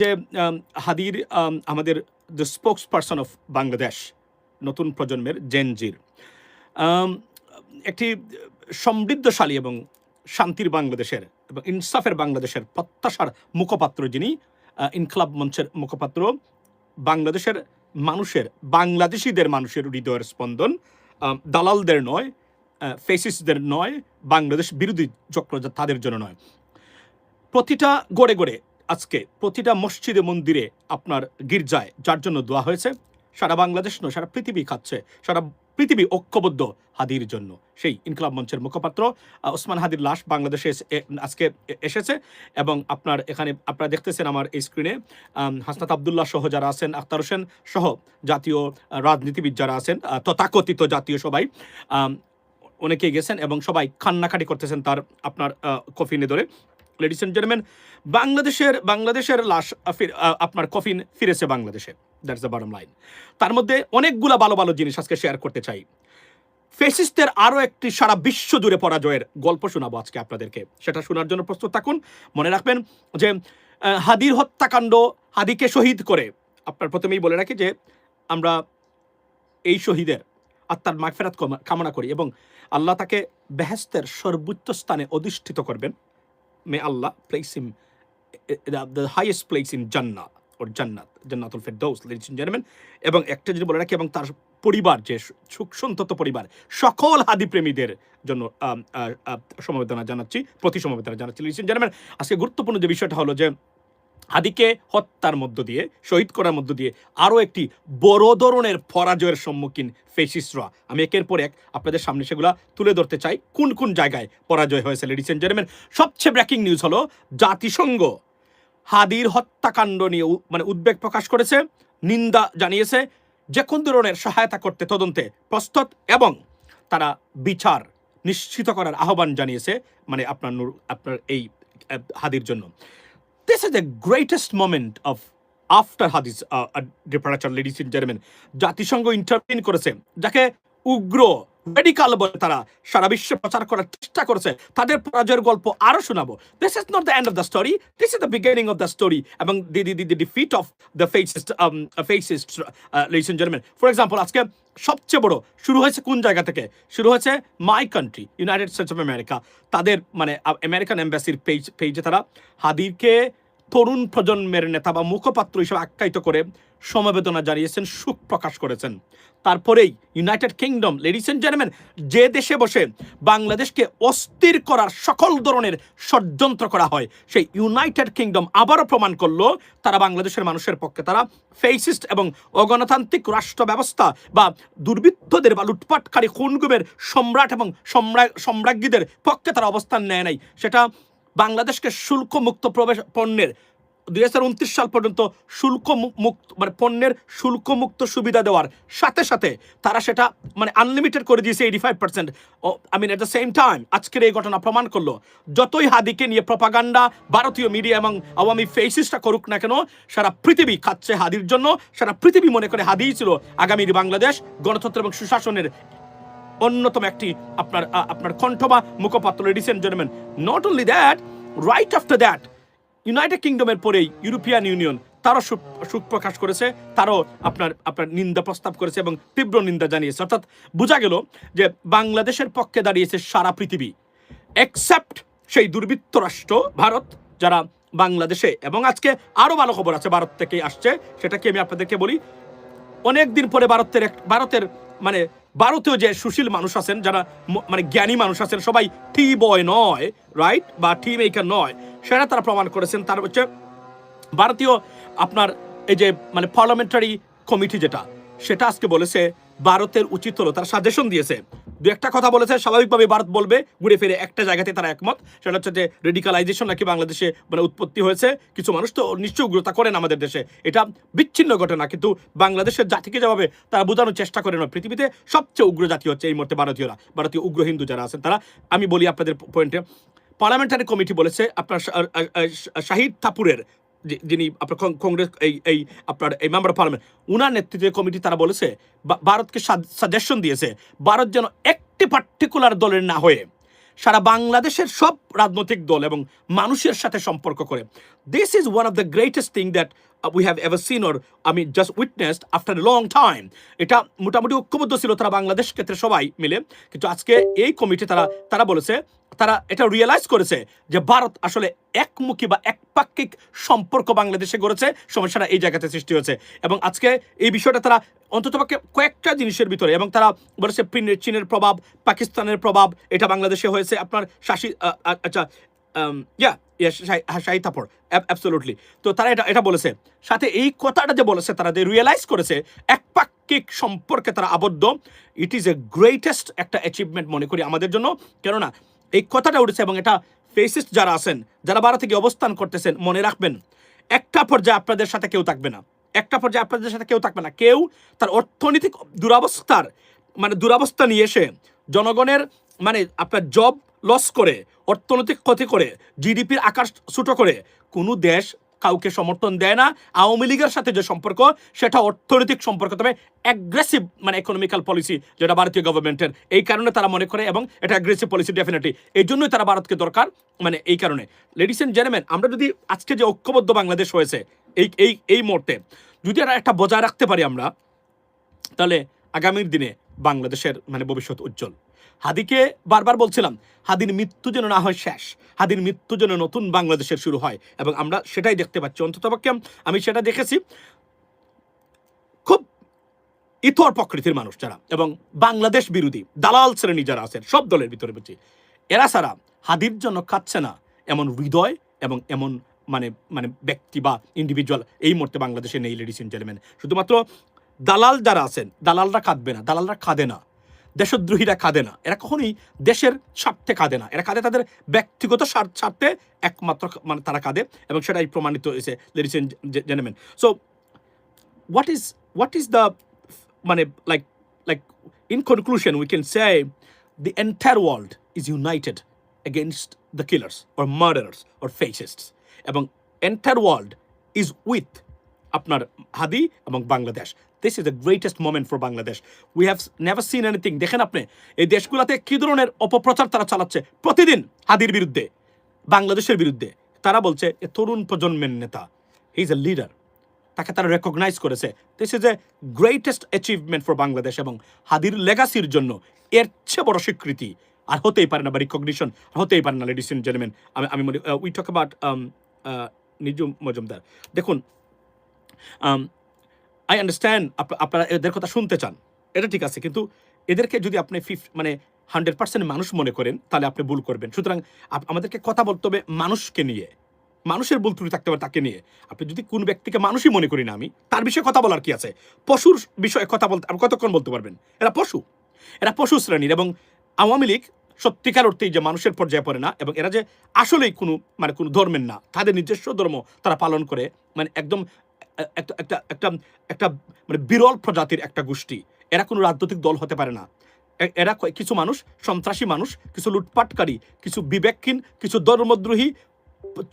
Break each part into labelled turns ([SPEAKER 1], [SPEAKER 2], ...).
[SPEAKER 1] যে হাদির আমাদের the spokes person of Bangladesh, নতুন প্রজন্মের জেনজির একটি সমৃদ্ধশালী এবং শান্তির বাংলাদেশের এবং ইনসাফের বাংলাদেশের প্রত্যাশার মুখপাত্র যিনি, ইনকলাব মঞ্চের মুখপাত্র, বাংলাদেশের মানুষের, বাংলাদেশিদের মানুষের হৃদয়ের স্পন্দন, দালালদের নয়, ফেসিস্টদের নয়, বাংলাদেশ বিরোধী চক্র তাদের জন্য নয়। প্রতিটা গড়ে গড়ে আজকে প্রতিটা মসজিদে মন্দিরে আপনার গির্জায় যার জন্য দোয়া হয়েছে, সারা বাংলাদেশ নয় সারা পৃথিবী খাচ্ছে, সারা পৃথিবী ঐক্যবদ্ধ হাদির জন্য। সেই ইনকলাব মঞ্চের মুখপাত্র ওসমান হাদির লাশ বাংলাদেশে আজকে এসেছে এবং আপনার এখানে আপনারা দেখতেছেন আমার এই স্ক্রিনে হাসনাত আবদুল্লাহ সহ যারা আছেন, আখতার হোসেন সহ জাতীয় রাজনীতিবিদ যারা আছেন, তথাকথিত জাতীয় সবাই অনেকেই গেছেন এবং সবাই কান্নাকাটি করতেছেন তার আপনার কফিনে ধরে। লেডিস এন্ড জেন্টলম্যান, বাংলাদেশের লাশ আপনার কফিন ফিরেছে বাংলাদেশে, দ্যাটস দ্য বটম লাইন। তার মধ্যে অনেকগুলো ভালো ভালো জিনিস আজকে শেয়ার করতে চাই। ফেসিস্টদের আরও একটি সারা বিশ্ব জুড়ে পরাজয়ের গল্প শোনাবো আজকে আপনাদেরকে, সেটা শোনার জন্য প্রস্তুত থাকুন। মনে রাখবেন যে হাদির হত্যাকাণ্ড, হাদিকে শহীদ করে আপনার প্রথমেই বলে রাখি যে আমরা এই শহীদের আত্মার মাগফিরাত কামনা করি এবং আল্লাহ তাকে বেহেশতের সর্বোচ্চ স্থানে অধিষ্ঠিত করবেন। May Allah place him the highest place in Jannah or জান্নাতুল ফেরদৌস, ladies and gentlemen। এবং একটা যদি বলে রাখি, এবং তার পরিবার, যে সুখ সন্তত পরিবার, সকল হাদি প্রেমীদের জন্য সমবেদনা জানাচ্ছি, প্রতি সমবেদনা জানাচ্ছি। ladies and gentlemen, আজকে গুরুত্বপূর্ণ যে বিষয়টা হলো যে হাদিকে হত্যার মধ্য দিয়ে, শহীদ করার মধ্য দিয়ে আরও একটি বড় ধরনের পরাজয়ের সম্মুখীন ফেসিস্টরা। আমি একের পর এক আপনাদের সামনে সেগুলা তুলে ধরতে চাই, কোন কোন জায়গায় পরাজয় হয়েছে। লেডিস এন্ড জেন্টলম্যান, সবচেয়ে ব্রেকিং নিউজ হলো জাতিসংঘ হাদির হত্যাকাণ্ড নিয়ে উদ্বেগ প্রকাশ করেছে, নিন্দা জানিয়েছে, যে কোন ধরনের সহায়তা করতে তদন্তে প্রস্তুত এবং তারা বিচার নিশ্চিত করার আহ্বান জানিয়েছে আপনার এই হাদির জন্য। This is the greatest moment of after Hadi's departure, ladies and gentlemen. জাতিসংঘ ইন্টারভিন করেছে, যাকে উগ্র রেডিকাল বলে তারা সারা বিশ্বে প্রচার করার চেষ্টা করেছে। তাদের পরাজয়ের গল্প আরো শোনাবো। This is not the end of the story. This is the beginning of the story. এবং the defeat of the fascists, ladies and gentlemen. For example, আজকে সবচেয়ে বড় শুরু হয়েছে কোন জায়গা থেকে? শুরু হয়েছে my country, United states of America. তাদের আমেরিকান এম্বাসির পেজে তারা হাদিরকে তরুণ প্রজন্মের নেতা বা মুখপাত্র হিসেবে আখ্যায়িত করে সমবেদনা জানিয়েছেন, সুখ প্রকাশ করেছেন। তারপরেই United Kingdom, ladies and gentleman, যে দেশে বসে বাংলাদেশকে অস্থির করার সকল ধরনের ষড়যন্ত্র করা হয়, সেই ইউনাইটেড কিংডম আবারও প্রমাণ করলো তারা বাংলাদেশের মানুষের পক্ষে, তারা ফেসিস্ট এবং অগণতান্ত্রিক রাষ্ট্র ব্যবস্থা বা দুর্বৃত্তদের বা লুটপাটকারী খুনগুমের সম্রাট এবং সম্রাজ্ঞীদের পক্ষে তারা অবস্থান নেয় নাই। সেটা বাংলাদেশকে শুল্কমুক্ত প্রবেশ পণ্যের 2029 সাল পর্যন্ত পণ্যের শুল্কমুক্ত সুবিধা দেওয়ার সাথে সাথে তারা সেটা আনলিমিটেড করে দিয়েছে 85%। এট দ্য সেম টাইম আজকের এই ঘটনা প্রমাণ করলো, যতই হাদিকে নিয়ে প্রপাগান্ডা ভারতীয় মিডিয়া এবং আওয়ামী ফেসিস্টরা করুক না কেন, সারা পৃথিবী খাচ্ছে হাদির জন্য। সারা পৃথিবী মনে করে হাদিই ছিল আগামীর বাংলাদেশ গণতন্ত্র এবং সুশাসনের অন্যতম একটি আপনার কণ্ঠ বা মুখপাত্র। Ladies and gentleman, not only that, right after that united কিংডমের পরেই ইউরোপিয়ান ইউনিয়ন তারও সুখ প্রকাশ করেছে, তারও আপনার নিন্দা প্রস্তাব করেছে এবং তীব্র নিন্দা জানিয়েছে। অর্থাৎ বোঝা গেল যে বাংলাদেশের পক্ষে দাঁড়িয়েছে সারা পৃথিবী, এক্সেপ্ট সেই দুর্বৃত্ত রাষ্ট্র ভারত, যারা বাংলাদেশে, এবং আজকে আরও ভালো খবর আছে ভারত থেকেই আসছে, সেটা কি আমি আপনাদেরকে বলি। অনেকদিন পরে ভারতেও যে সুশীল মানুষ আছেন, যারা জ্ঞানী মানুষ আছেন, সবাই টি বয় নয়, রাইট, বা টি মেকার নয়, সেটা তারা প্রমাণ করেছেন। তার হচ্ছে ভারতীয় আপনার এই যে পার্লামেন্টারি কমিটি যেটা, সেটা আজকে বলেছে ভারতের উচিত হলো, তারা সাজেশন দিয়েছে, দু একটা কথা বলেছে, স্বাভাবিকভাবে ভারত বলবে ঘুরে ফিরে একটা জায়গাতে তারা একমত, সেটা হচ্ছে যে রেডিকালাইজেশন নাকি বাংলাদেশে উৎপত্তি হয়েছে। কিছু মানুষ তো নিশ্চয় উগ্রতা করেন আমাদের দেশে, এটা বিচ্ছিন্ন ঘটনা, কিন্তু বাংলাদেশের জাতিকে যেভাবে তারা বোঝানোর চেষ্টা করেন, পৃথিবীতে সবচেয়ে উগ্র জাতি হচ্ছে এই মুহূর্তে ভারতীয় উগ্র হিন্দু যারা আছেন তারা। আমি বলি আপনাদের পয়েন্টে, পার্লামেন্টারি কমিটি বলেছে আপনার শাহিদ থাপুরের, যিনি আপনার কংগ্রেস এই মেম্বার অফ পার্লামেন্ট, উনার নেতৃত্বে কমিটি, তারা বলেছে ভারতকে সাজেশন দিয়েছে ভারত যেন একটি পার্টিকুলার দলের না হয়ে সারা বাংলাদেশের সব রাজনৈতিক দল এবং মানুষের সাথে সম্পর্ক করে। This is one of the greatest thing that we have ever seen or just witnessed after a long time. এটা মোটামুটি ঐক্যবদ্ধ ছিল তারা বাংলাদেশ ক্ষেত্রে সবাই মিলে, কিন্তু আজকে এই কমিটি তারা বলেছে, তারা এটা রিয়েলাইজ করেছে যে ভারত আসলে একমুখী বা একপাক্ষিক সম্পর্ক বাংলাদেশে গড়েছে, সমস্যাটা এই জায়গাতে সৃষ্টি হয়েছে। এবং আজকে এই বিষয়টা তারা অন্ততপক্ষে কয়েকটা জিনিসের ভিতরে, এবং তারা বলেছে চীনের প্রভাব, পাকিস্তানের প্রভাব এটা বাংলাদেশে হয়েছে, আপনার শাহী থাপড় অ্যাবসলিউটলি। তো তারা এটা বলেছে, সাথে এই কথাটা যে বলেছে তারা যে রিয়েলাইজ করেছে একপাক্ষিক সম্পর্কে তারা আবদ্ধ, ইট ইজ এ গ্রেটেস্ট একটা অ্যাচিভমেন্ট মনে করি আমাদের জন্য। কেননা এই কথাটা উঠেছে, এবং এটা ফেসিস্ট যারা আছেন, যারা ভারতে গিয়ে অবস্থান করতেছেন, মনে রাখবেন একটা পর্যায়ে আপনাদের সাথে কেউ থাকবে না, একটা পর্যায়ে আপনাদের সাথে কেউ থাকবে না। কেউ তার অর্থনৈতিক দুরাবস্থা নিয়ে এসে জনগণের আপনার জব লস করে, অর্থনৈতিক ক্ষতি করে, জিডিপির আকার ছোট করে কোনো দেশ কাউকে সমর্থন দেয় না। আওয়ামী লীগের সাথে যে সম্পর্ক সেটা অর্থনৈতিক সম্পর্ক, তবে অ্যাগ্রেসিভ ইকোনমিক্যাল পলিসি যেটা ভারতীয় গভর্নমেন্টের, এই কারণে তারা মনে করে, এবং এটা অ্যাগ্রেসিভ পলিসি ডেফিনেটলি, এই জন্যই তারা ভারতকে দরকার, এই কারণে। লেডিস এন্ড জেন্টলম্যান, আমরা যদি আজকে যে ঐক্যবদ্ধ বাংলাদেশ হয়েছে এই মুহূর্তে যদি একটা বজায় রাখতে পারি আমরা, তাহলে আগামীর দিনে বাংলাদেশের ভবিষ্যৎ উজ্জ্বল। হাদিকে বারবার বলছিলাম, হাদির মৃত্যু যেন না হয় শেষ, হাদির মৃত্যু যেন নতুন বাংলাদেশের শুরু হয়, এবং আমরা সেটাই দেখতে পাচ্ছি। অন্ততপক্ষে আমি সেটা দেখেছি। খুব ইতর প্রকৃতির মানুষ যারা, এবং বাংলাদেশ বিরোধী দালাল শ্রেণী যারা আছেন সব দলের ভিতরে বলছি, এরা ছাড়া হাদির জন্য কাচ্ছে না এমন হৃদয় এবং এমন ব্যক্তি বা ইন্ডিভিজুয়াল এই মুহূর্তে বাংলাদেশে নেই। লেডিস এন্ড জেন্টলম্যান, শুধুমাত্র দালাল যারা আছেন, দালালরা কাঁদবে না, দালালরা কাঁদে না, দেশদ্রোহীরা কাঁদে না, এরা কখনোই দেশের স্বার্থে কাঁদে না, এরা কাঁদে তাদের ব্যক্তিগত স্বার্থে একমাত্র, তারা কাঁদে, এবং সেটাই প্রমাণিত হয়েছে। Ladies and gentleman, so what is the like in conclusion we can say the entire world is united against the killers or murderers or fascists, এবং entire world is with আপনার হাদি এবং Bangladesh. This is the greatest moment for Bangladesh. We have never seen anything. দেখেন আপনি এই দেশগুলোতে কি ধরনের অপপ্রচার তারা চালাচ্ছে প্রতিদিন হাদির বিরুদ্ধে, বাংলাদেশের বিরুদ্ধে। তারা বলছে এ তরুণ প্রজন্মের নেতা, হি ইজ এ লিডার, তাকে তারা রেকগনাইজ করেছে। This is a greatest achievement for Bangladesh, এবং হাদির লেগাসির জন্য এর চেয়ে বড় স্বীকৃতি আর হতেই পারে না, বা রিকগনিশন হতেই পারে না। লেডিস এন্ড জেন্টলম্যান, আমি মনে we talk about Nijum Majumdar. দেখুন, আই আন্ডারস্ট্যান্ড আপনারা এদের কথা শুনতে চান, এটা ঠিক আছে, কিন্তু এদেরকে যদি আপনি 100% মানুষ মনে করেন তাহলে আপনি ভুল করবেন। সুতরাং আমাদেরকে কথা বলতে হবে মানুষকে নিয়ে, মানুষের ভুল ত্রুটি থাকতে পারে তাকে নিয়ে। আপনি যদি কোন ব্যক্তিকে মানুষই মনে করি না আমি, তার বিষয়ে কথা বলার কি আছে? পশুর বিষয়ে কথা বলতে আপনি কতক্ষণ বলতে পারবেন? এরা পশু শ্রেণীর, এবং আওয়ামী লীগ সত্যিকার অর্থেই যে মানুষের পর্যায়ে পড়ে না, এবং এরা যে আসলেই কোনো কোনো ধর্মের না, তাদের নিজস্ব ধর্ম তারা পালন করে, একদম একটা বিরল প্রজাতির একটা গোষ্ঠী। এরা কোনো রাজনৈতিক দল হতে পারে না। এরা কিছু মানুষ, সন্ত্রাসী মানুষ, কিছু লুটপাটকারী, কিছু বিবেকহীন, কিছু ধর্মদ্রোহী,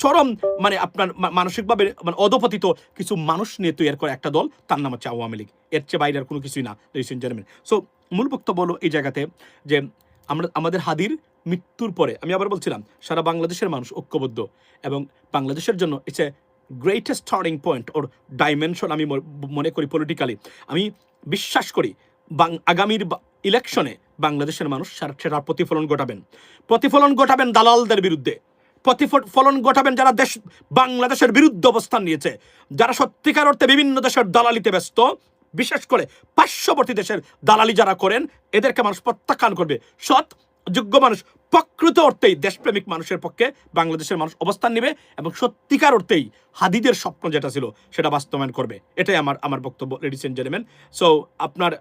[SPEAKER 1] চরম আপনার মানসিকভাবে অধপতিত কিছু মানুষ নিয়ে তৈরি করে একটা দল, তার নাম হচ্ছে আওয়ামী লীগ। এর চেয়ে বাইরে আর কোনো কিছুই না। লেডিস এন্ড জেন্টলম্যান, সো মূল বক্তব্য হলো এই জায়গাতে যে আমাদের হাদির মৃত্যুর পরে, আমি আবার বলছিলাম, সারা বাংলাদেশের মানুষ ঐক্যবদ্ধ, এবং বাংলাদেশের জন্য it's a greatest turning point or dimension. আমি মনে করি পলিটিক্যালি, আমি বিশ্বাস করি আগামীর ইলেকশনে বাংলাদেশের মানুষ সেটার প্রতিফলন ঘটাবেন দালালদের বিরুদ্ধে, প্রতিফলন ঘটাবেন যারা বাংলাদেশের বিরুদ্ধে অবস্থান নিয়েছে, যারা সত্যিকার অর্থে বিভিন্ন দেশের দালালিতে ব্যস্ত, বিশেষ করে পার্শ্ববর্তী দেশের দালালি যারা করেন, এদেরকে মানুষ প্রত্যাখ্যান করবে। সৎ যোগ্য মানুষ, প্রকৃত অর্থেই দেশপ্রেমিক মানুষের পক্ষে বাংলাদেশের মানুষ অবস্থান নেবে, এবং সত্যিকার অর্থেই হাদিদের স্বপ্ন যেটা ছিল সেটা বাস্তবায়ন করবে। এটাই আমার বক্তব্য। লেডিস এন্ড জেন্টলম্যান, সো আপনার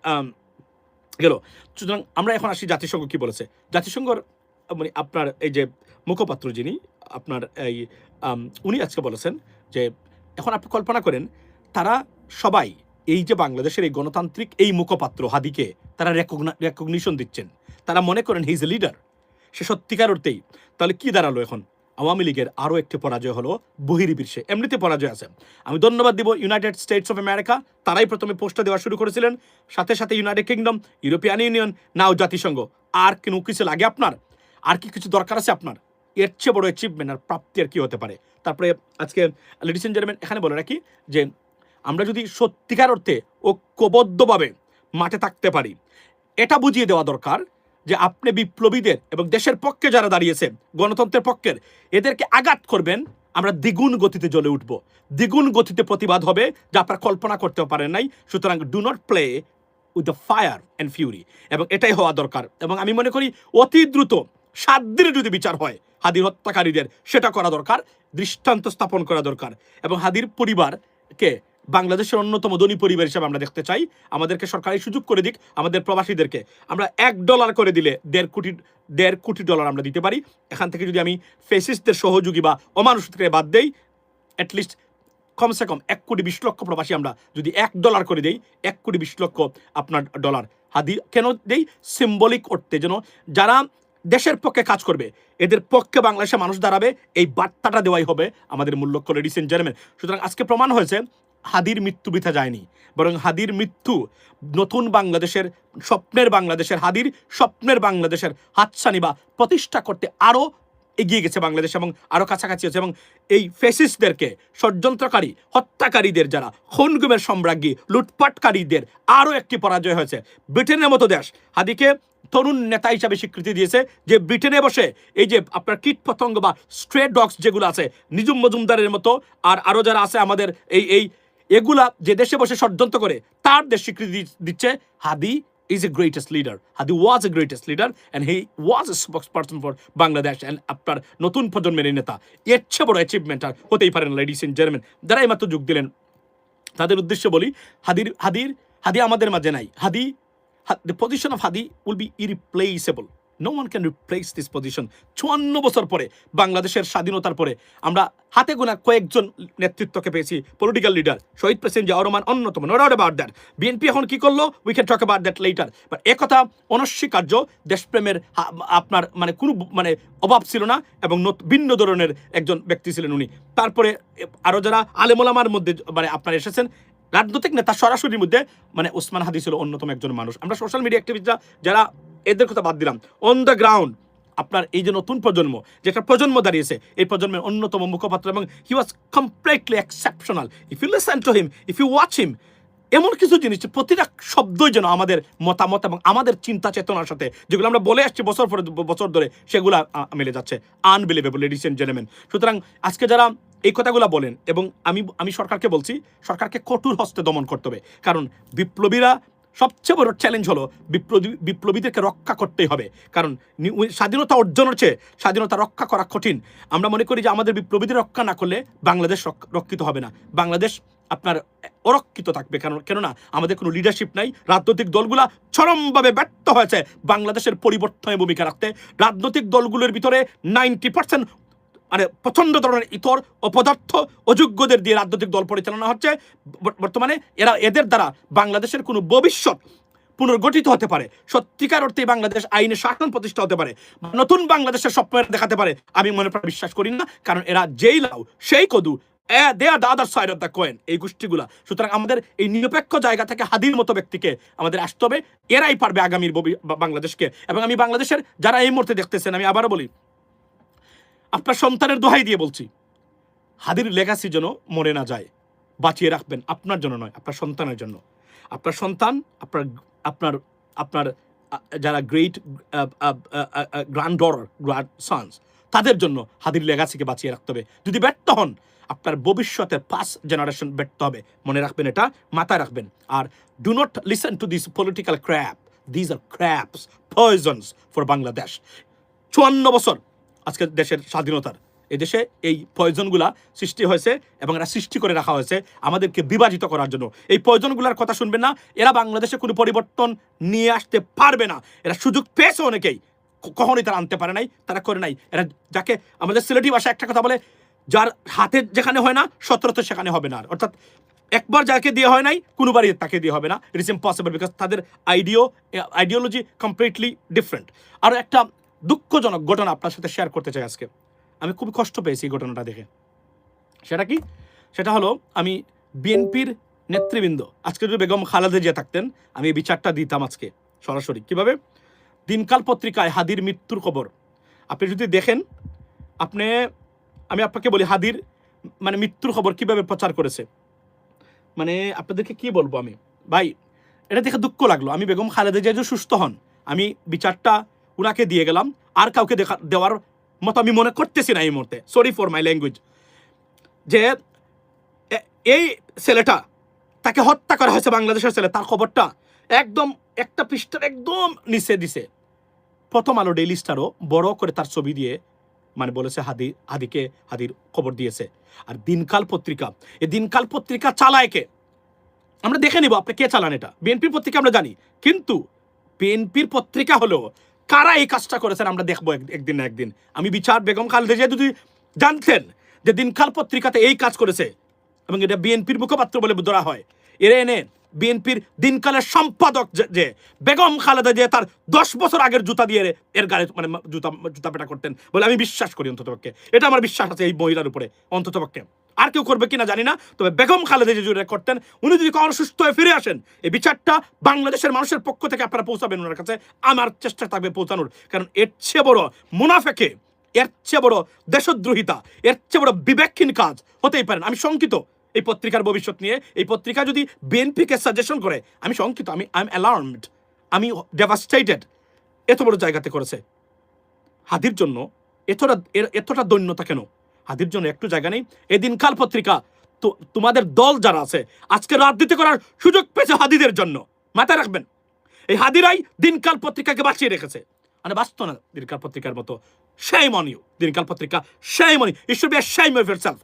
[SPEAKER 1] গেল। সুতরাং আমরা এখন আসি জাতিসংঘ কি বলেছে। জাতিসংঘর আপনার এই যে মুখপাত্র যিনি আপনার উনি আজকে বলেছেন যে, এখন আপনি কল্পনা করেন তারা সবাই এই যে বাংলাদেশের এই গণতান্ত্রিক এই মুখপাত্র হাদিকে তারা রেকগনিশন দিচ্ছেন, তারা মনে করেন হি ইজ এ লিডার, সে সত্যিকার অর্থেই। তাহলে কি দাঁড়ালো এখন? আওয়ামী লীগের আরও একটি পরাজয় হলো বহির্বিশ্বে, এমনিতে পরাজয় আছে। আমি ধন্যবাদ দিব ইউনাইটেড স্টেটস অফ আমেরিকা, তারাই প্রথমে পোস্টটা দেওয়া শুরু করেছিলেন, সাথে সাথে ইউনাইটেড কিংডম, ইউরোপিয়ান ইউনিয়ন, নাও জাতিসংঘ। আর কিছু লাগে আপনার? আর কি কিছু দরকার আছে আপনার? এর চেয়ে বড় অ্যাচিভমেন্ট আর প্রাপ্তি আর কি হতে পারে? তারপরে আজকে লেডিস এন্ড জেন্টলম্যান এখানে বলে রাখি যে আমরা যদি সত্যিকার অর্থে ঐক্যবদ্ধভাবে মাঠে থাকতে পারি, এটা বুঝিয়ে দেওয়া দরকার যে আপনি বিপ্লবীদের এবং দেশের পক্ষে যারা দাঁড়িয়েছে, গণতন্ত্রের পক্ষের, এদেরকে আঘাত করবেন, আমরা দ্বিগুণ গতিতে জ্বলে উঠব, দ্বিগুণ গতিতে প্রতিবাদ হবে যা আপনারা কল্পনা করতেও পারেন নাই। সুতরাং do not play with the fire and Fury, এবং এটাই হওয়া দরকার। এবং আমি মনে করি অতি দ্রুত 7 দিনে যদি বিচার হয় হাদির হত্যাকারীদের, সেটা করা দরকার, দৃষ্টান্ত স্থাপন করা দরকার। এবং হাদির পরিবারকে বাংলাদেশের অন্যতম ধনী পরিবার হিসেবে আমরা দেখতে চাই। আমাদেরকে সরকারি সুযোগ করে দিক, আমাদের প্রবাসীদেরকে আমরা $1 করে দিলে $1.5 কোটি আমরা দিতে পারি। এখান থেকে যদি আমি ফেসিস্টদের সহযোগী বা অমানুষকে বাদ দেই, অ্যাটলিস্ট কমসে কম 1,20,00,000 প্রবাসী আমরা যদি $1 করে দেই, 1,20,00,000 আপনার ডলার হাদি কেন দেই? সিম্বলিক অর্থে, যেন যারা দেশের পক্ষে কাজ করবে, এদের পক্ষে বাংলাদেশের মানুষ দাঁড়াবে, এই বার্তাটা দেওয়াই হবে আমাদের মূল লক্ষ্য, লেডিস এন্ড জেন্টলম্যান। সুতরাং আজকে প্রমাণ হয়েছে হাদির মৃত্যু বৃথা যায়নি, বরং হাদির মৃত্যু নতুন বাংলাদেশের, স্বপ্নের বাংলাদেশের, হাদির স্বপ্নের বাংলাদেশের হাতছানি বা প্রতিষ্ঠা করতে আরও এগিয়ে গেছে বাংলাদেশ এবং আরও কাছাকাছি আছে। এবং এই ফেসিস্টদেরকে, ষড়যন্ত্রকারী, হত্যাকারীদের, যারা খুন-গুমের সম্রাজ্ঞী, লুটপাটকারীদের আরও একটি পরাজয় হয়েছে। ব্রিটেনের মতো দেশ হাদিকে তরুণ নেতা হিসাবে স্বীকৃতি দিয়েছে, যে ব্রিটেনে বসে এই যে আপনার কীট পতঙ্গ বা স্ট্রে ডগস যেগুলো আছে, নিজুম মজুমদারের মতো আর আরও যারা আছে আমাদের এগুলা যে দেশে বসে ষড়যন্ত্র করে, তার দেশ স্বীকৃতি দিচ্ছে হাদি is a greatest leader. Hadi was a greatest leader and he was a spokesperson for Bangladesh and আপনার নতুন প্রজন্মের নেতা। এর চেয়ে বড় অ্যাচিভমেন্ট আর হতেই পারে না, লেডিস এন্ড জেন্টলম্যান। যারা এইমাত্র যোগ দিলেন তাদের উদ্দেশ্যে বলি, হাদি আমাদের মাঝে নাই। The position of Hadi will be irreplaceable. No one can replace this position. 54 বছর পরে, বাংলাদেশের স্বাধীনতার পরে আমরা হাতে গোনা কয়েকজন নেতৃত্বকে পেয়েছি, পলিটিক্যাল লিডার। শহীদ প্রেসিডেন্ট জিয়াউর রহমান অন্যতম, no doubt about that. BNP এখন কি করলো, we can talk about that later. But একথা অনস্বীকার্য, দেশপ্রেমের আপনার কোনো অভাব ছিল না, এবং ভিন্ন ধরনের একজন ব্যক্তি ছিলেন উনি। তারপরে আরও যারা আলেমোলামার মধ্যে আপনার এসেছেন, রাজনৈতিক নেতা সরাসরির মধ্যে, ওসমান হাদি ছিল অন্যতম একজন মানুষ। আমরা সোশ্যাল মিডিয়া অ্যাক্টিভিস্টরা যারা, এদের কথা বাদ দিলাম, অন দ্য গ্রাউন্ড আপনার এই যে নতুন প্রজন্ম, যেটা প্রজন্ম দাঁড়িয়েছে, এই প্রজন্মের অন্যতম মুখপাত্র, এবং he was completely exceptional. If you listen to him, if you watch him, এমন কিছু জিনিস, প্রতিটা শব্দই যেন আমাদের মতামত এবং আমাদের চিন্তা চেতনার সাথে, যেগুলো আমরা বলে আসছি বছর ধরে, সেগুলো মিলে যাচ্ছে। Unbelievable, ladies and gentleman. সুতরাং আজকে যারা এই কথাগুলো বলেন, এবং আমি সরকারকে বলছি, সরকারকে কঠোর হস্তে দমন করতে হবে। কারণ বিপ্লবীরা, সবচেয়ে বড় চ্যালেঞ্জ হলো বিপ্লবীদেরকে রক্ষা করতেই হবে। কারণ স্বাধীনতা অর্জনের চেয়ে স্বাধীনতা রক্ষা করা কঠিন। আমরা মনে করি যে আমাদের বিপ্লবীদের রক্ষা না করলে বাংলাদেশ রক্ষিত হবে না, বাংলাদেশ আপনার অরক্ষিত থাকবে। কেননা আমাদের কোনো লিডারশিপ নাই। রাজনৈতিক দলগুলা চরমভাবে ব্যর্থ হয়েছে বাংলাদেশের পরিবর্তনে ভূমিকা রাখতে। রাজনৈতিক দলগুলোর ভিতরে 90% প্রচন্ড ধরনের ইতর অপদার্থ অযোগ্যদের দিয়ে রাজনৈতিক দল পরিচালনা হচ্ছে বর্তমানে। এদের দ্বারা বাংলাদেশের কোনো ভবিষ্যৎ পুনর্গঠিত হতে পারে, সত্যিকার অর্থে বাংলাদেশ আইনের শাসন প্রতিষ্ঠা হতে পারে, নতুন বাংলাদেশের স্বপ্ন দেখাতে পারে, আমি মনে প্রায় বিশ্বাস করি না। কারণ এরা যেই লাউ সেই কদু, they are the other side of the coin, এই গোষ্ঠীগুলা। সুতরাং আমাদের এই নিরপেক্ষ জায়গা থেকে হাদির মতো ব্যক্তিকে আমাদের আসতে হবে। এরাই পারবে আগামীর বাংলাদেশকে। এবং আমি বাংলাদেশের যারা এই মুহূর্তে দেখতেছেন, আমি আবারও বলি, আপনার সন্তানের দোহাই দিয়ে বলছি, হাদির লেগাসি যেন মরে না যায়, বাঁচিয়ে রাখবেন। আপনার জন্য নয়, আপনার সন্তানের জন্য। আপনার সন্তান, আপনার যারা great grand daughter, grand sons, তাদের জন্য হাদির লেগাসিকে বাঁচিয়ে রাখতে হবে। যদি ব্যর্থ হন, আপনার ভবিষ্যতের 5 জেনারেশন ব্যর্থ হবে। মনে রাখবেন, এটা মাথায় রাখবেন। আর do not listen to this political crap. This are craps, poisons for Bangladesh. 54 বছর আজকে দেশের স্বাধীনতার, এই দেশে এই পয়জনগুলা সৃষ্টি হয়েছে, এবং এরা সৃষ্টি করে রাখা হয়েছে আমাদেরকে বিভাজিত করার জন্য। এই পয়জনগুলার কথা শুনবেন না। এরা বাংলাদেশে কোনো পরিবর্তন নিয়ে আসতে পারবে না। এরা সুযোগ পেয়েছে অনেকেই, কখনোই তারা আনতে পারে নাই, তারা করে নাই। এরা যাকে আমাদের সিলেটি ভাষায় একটা কথা বলে, যার হাতে যেখানে হয় না, 17তে সেখানে হবে না। অর্থাৎ একবার যাকে দিয়ে হয় নাই, কোনোবারই তাকে দিয়ে হবে না। ইট ইজ ইম্পসিবল, বিকজ তাদের আইডিওলজি কমপ্লিটলি ডিফারেন্ট। আর একটা দুঃখজনক ঘটনা আপনার সাথে শেয়ার করতে চাই আজকে। আমি খুব কষ্ট পেয়েছি এই ঘটনাটা দেখে। সেটা কি? সেটা হলো, আমি বিএনপির নেতৃবৃন্দ, আজকে যদি বেগম খালেদা জিয়া থাকতেন, আমি এই বিচারটা দিতাম আজকে সরাসরি। কিভাবে? দিনকাল পত্রিকায় হাদির মৃত্যুর খবর আপনি যদি দেখেন, আমি আপনাকে বলি হাদির মানে মৃত্যুর খবর কিভাবে প্রচার করেছে, মানে আপনাদেরকে কি বলবো আমি ভাই, এটা দেখে দুঃখ লাগলো। আমি বেগম খালেদা জিয়া যদি সুস্থ হন, আমি বিচারটা উনাকে দিয়ে গেলাম, আর কাউকে দেওয়ার মতো আমি মনে করতেছি না এই মুহূর্তে। Sorry for my language. যে এই ছেলেটা, তাকে হত্যা করা হয়েছে বাংলাদেশের ছেলে, তার খবরটা একদম একটা পৃষ্ঠার একদম নিচে দিছে প্রথম আলো ডেইলি স্টারও বড় করে তার ছবি দিয়ে মানে বলেছে হাদির খবর দিয়েছে। আর দিনকাল পত্রিকা, এই দিনকাল পত্রিকা চালায় কে আমরা দেখে নিব, আপনি কে চালান এটা। বিএনপির পত্রিকা আমরা জানি, কিন্তু বিএনপির পত্রিকা হলো কারা এই কাজটা করেছেন আমরা দেখবো একদিন না একদিন। আমি বিচার বেগম খালেদা জিয়া যদি জানতেন যে দিনকাল পত্রিকাতে এই কাজ করেছে এবং এটা বিএনপির মুখপাত্র বলে ধরা হয়, এরা এনে বিএনপির দিনকালের সম্পাদক যে বেগম খালেদা জিয়া তার 10 বছর আগের জুতা দিয়ে এর গায়ে মানে জুতা পেটা করতেন বলে আমি বিশ্বাস করি অন্ততপক্ষে। এটা আমার বিশ্বাস আছে এই মহিলার উপরে অন্ততপক্ষে। আর কেউ করবে কিনা জানি না, তবে বেগম খালেদা জিয়া যদি করতেন, উনি যদি কখনো সুস্থ হয়ে ফিরে আসেন, এই বিচারটা বাংলাদেশের মানুষের পক্ষ থেকে আপনারা পৌঁছাবেন ওনার কাছে, আমার চেষ্টা থাকবে পৌঁছানোর। কারণ এর চেয়ে বড় মুনাফেকে, এর চেয়ে বড় দেশদ্রোহিতা, এর চেয়ে বড় বিবেকহীন কাজ হতেই পারেন। আমি শঙ্কিত এই পত্রিকার ভবিষ্যৎ নিয়ে। এই পত্রিকা যদি বিএনপিকে সাজেশন করে, আমি শঙ্কিত, আই এম অ্যালার্মড, আমি ডেভাস্টেটেড। এত বড় জায়গাতে করেছে হাদির জন্য, এতটা দৈন্যতা কেন হাদির জন্য? একটু জায়গা নেই। এই দিনকাল পত্রিকা তো তোমাদের দল যারা আছে আজকে রাজনীতি করার সুযোগ পেয়েছে হাদিদের জন্য, মাথায় রাখবেন। এই হাদিরাই দিনকাল পত্রিকাকে বাঁচিয়ে রেখেছে, মানে বাঁচত না দিনকাল পত্রিকার মতো। shame on you দিনকাল পত্রিকা, shame on you, it should be ashamed of yourself।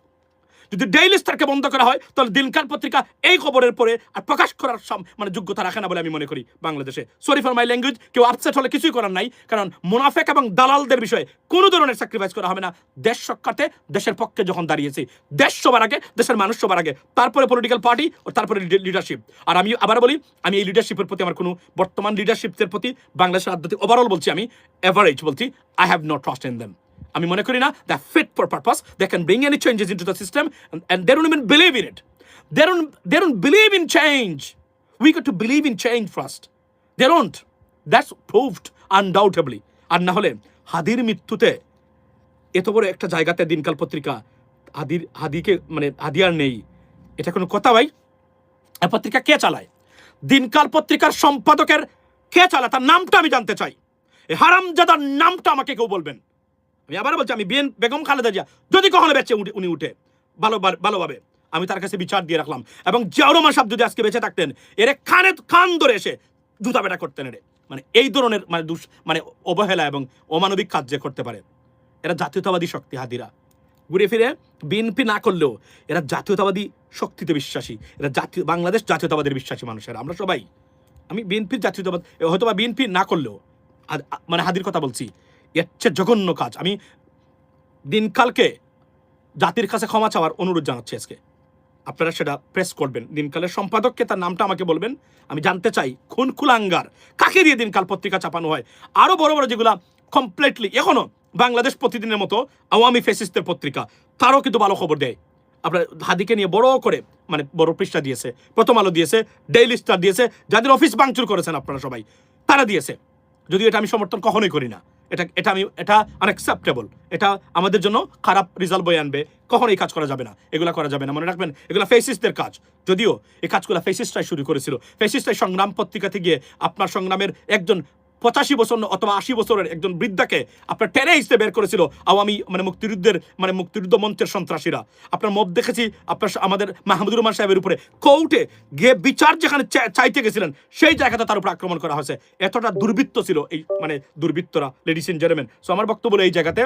[SPEAKER 1] যদি ডেইলি স্টারকে বন্ধ করা হয়, তাহলে দিনকাল পত্রিকা এই খবরের পরে আর প্রকাশ করার মানে যোগ্যতা রাখে না বলে আমি মনে করি বাংলাদেশে। সরি ফর মাই ল্যাঙ্গুয়েজ, কেউ আপসেট হলে কিছুই করার নাই, কারণ মুনাফেক এবং দালালদের বিষয়ে কোনো ধরনের স্যাক্রিফাইস করা হবে না। দেশ রক্ষার্থে দেশের পক্ষে যখন দাঁড়িয়েছি, দেশ সবার আগে, দেশের মানুষ সবার আগে, তারপরে পলিটিক্যাল পার্টি ও তারপরে লিডারশিপ। আর আমি আবার বলি, আমি এই লিডারশিপের প্রতি আমার কোনো বর্তমান লিডারশিপের প্রতি বাংলাদেশের রাজনীতি ওভারঅল বলছি, আমি এভারেজ বলছি, I have no trust in them. আমি মনে করি না they are fit for purpose, they can bring any changes into the system, and they don't even believe in it. They don't believe in change. We got to believe in change first. They don't. That's proved undoubtedly. আর না হলে হাদির মৃত্যুতে এত বড় একটা জায়গাতে দিনকাল পত্রিকা হাদিকে মানে হাদি আর নেই, এটা কোনো কথা ভাই? এই পত্রিকা কে চালায়? দিনকাল পত্রিকার সম্পাদকের কে চালায়? তার নামটা আমি জানতে চাই। এই হারামজাদার নামটা আমাকে কেউ বলবেন। আমি আবার বলছি, আমি বেগম খালেদা জিয়া যদি কখনো বেঁচে উনি উঠে ভালোভাবে, আমি তার কাছে বিচার দিয়ে রাখলাম। এবং জিয়াউর রহমান সাহেব যদি আজকে বেঁচে থাকতেন, এরে কান ধরে এসে জুতা বেটা করতেন। এরে মানে এই ধরনের মানে অবহেলা এবং অমানবিক কাজ যে করতে পারে, এরা জাতীয়তাবাদী শক্তি। হাদিরা ঘুরে ফিরে বিএনপি না করলেও এরা জাতীয়তাবাদী শক্তিতে বিশ্বাসী, এরা বাংলাদেশ জাতীয়তাবাদের বিশ্বাসী মানুষেরা আমরা সবাই। আমি বিএনপির জাতীয়তাবাদ হয়তো বা বিএনপি না করলেও মানে হাদির কথা বলছি, এর চেয়ে জঘন্য কাজ। আমি দিনকালকে জাতির কাছে ক্ষমা চাওয়ার অনুরোধ জানাচ্ছি আজকে। আপনারা সেটা প্রেস করবেন, দিনকালের সম্পাদককে তার নামটা আমাকে বলবেন। আমি জানতে চাই খুন কুলাঙ্গার কাকে দিয়ে দিনকাল পত্রিকা চাপানো হয়। আরো বড় বড় যেগুলা কমপ্লিটলি এখনো বাংলাদেশ প্রতিদিনের মতো আওয়ামী ফ্যাসিস্টের পত্রিকা, তারও কিন্তু ভালো খবর দেয়। আপনার হাদিকে নিয়ে বড় করে মানে বড় পৃষ্ঠা দিয়েছে, প্রথম আলো দিয়েছে, ডেইলি স্টার দিয়েছে, যাদের অফিস ভাঙচুর করেছেন আপনারা সবাই তারা দিয়েছে। যদিও এটা আমি সমর্থন কখনোই করি না, এটা আনএক্সেপ্টেবল, এটা আমাদের জন্য খারাপ রেজাল্ট বয়ে আনবে, কখনোই কাজ করা যাবে না, এগুলা করা যাবে না, মনে রাখবেন এগুলা ফেসিস্টদের কাজ। যদিও এই কাজগুলো ফেসিস্টরাই শুরু করেছিল। ফেসিস্টরাই সংগ্রাম পত্রিকাতে গিয়ে আপনার সংগ্রামের একজন 85 বছর অথবা 80 বছরের একজন বৃদ্ধাকে আপনার টেনে হিসেবে বের করেছিল আওয়ামী মানে মুক্তিযুদ্ধ মঞ্চের সন্ত্রাসীরা। আপনার মব দেখেছি আপনার আমাদের মাহমুদুর রহমান সাহেবের উপরে কোর্টে গিয়ে বিচার যেখানে চাইতে গেছিলেন সেই জায়গাতে তার উপর আক্রমণ করা হয়েছে। এতটা দুর্বৃত্ত ছিল এই মানে দুর্বৃত্তরা, লেডিস এন্ড জেন্টলম্যান। সো আমার বক্তব্য এই জায়গাতে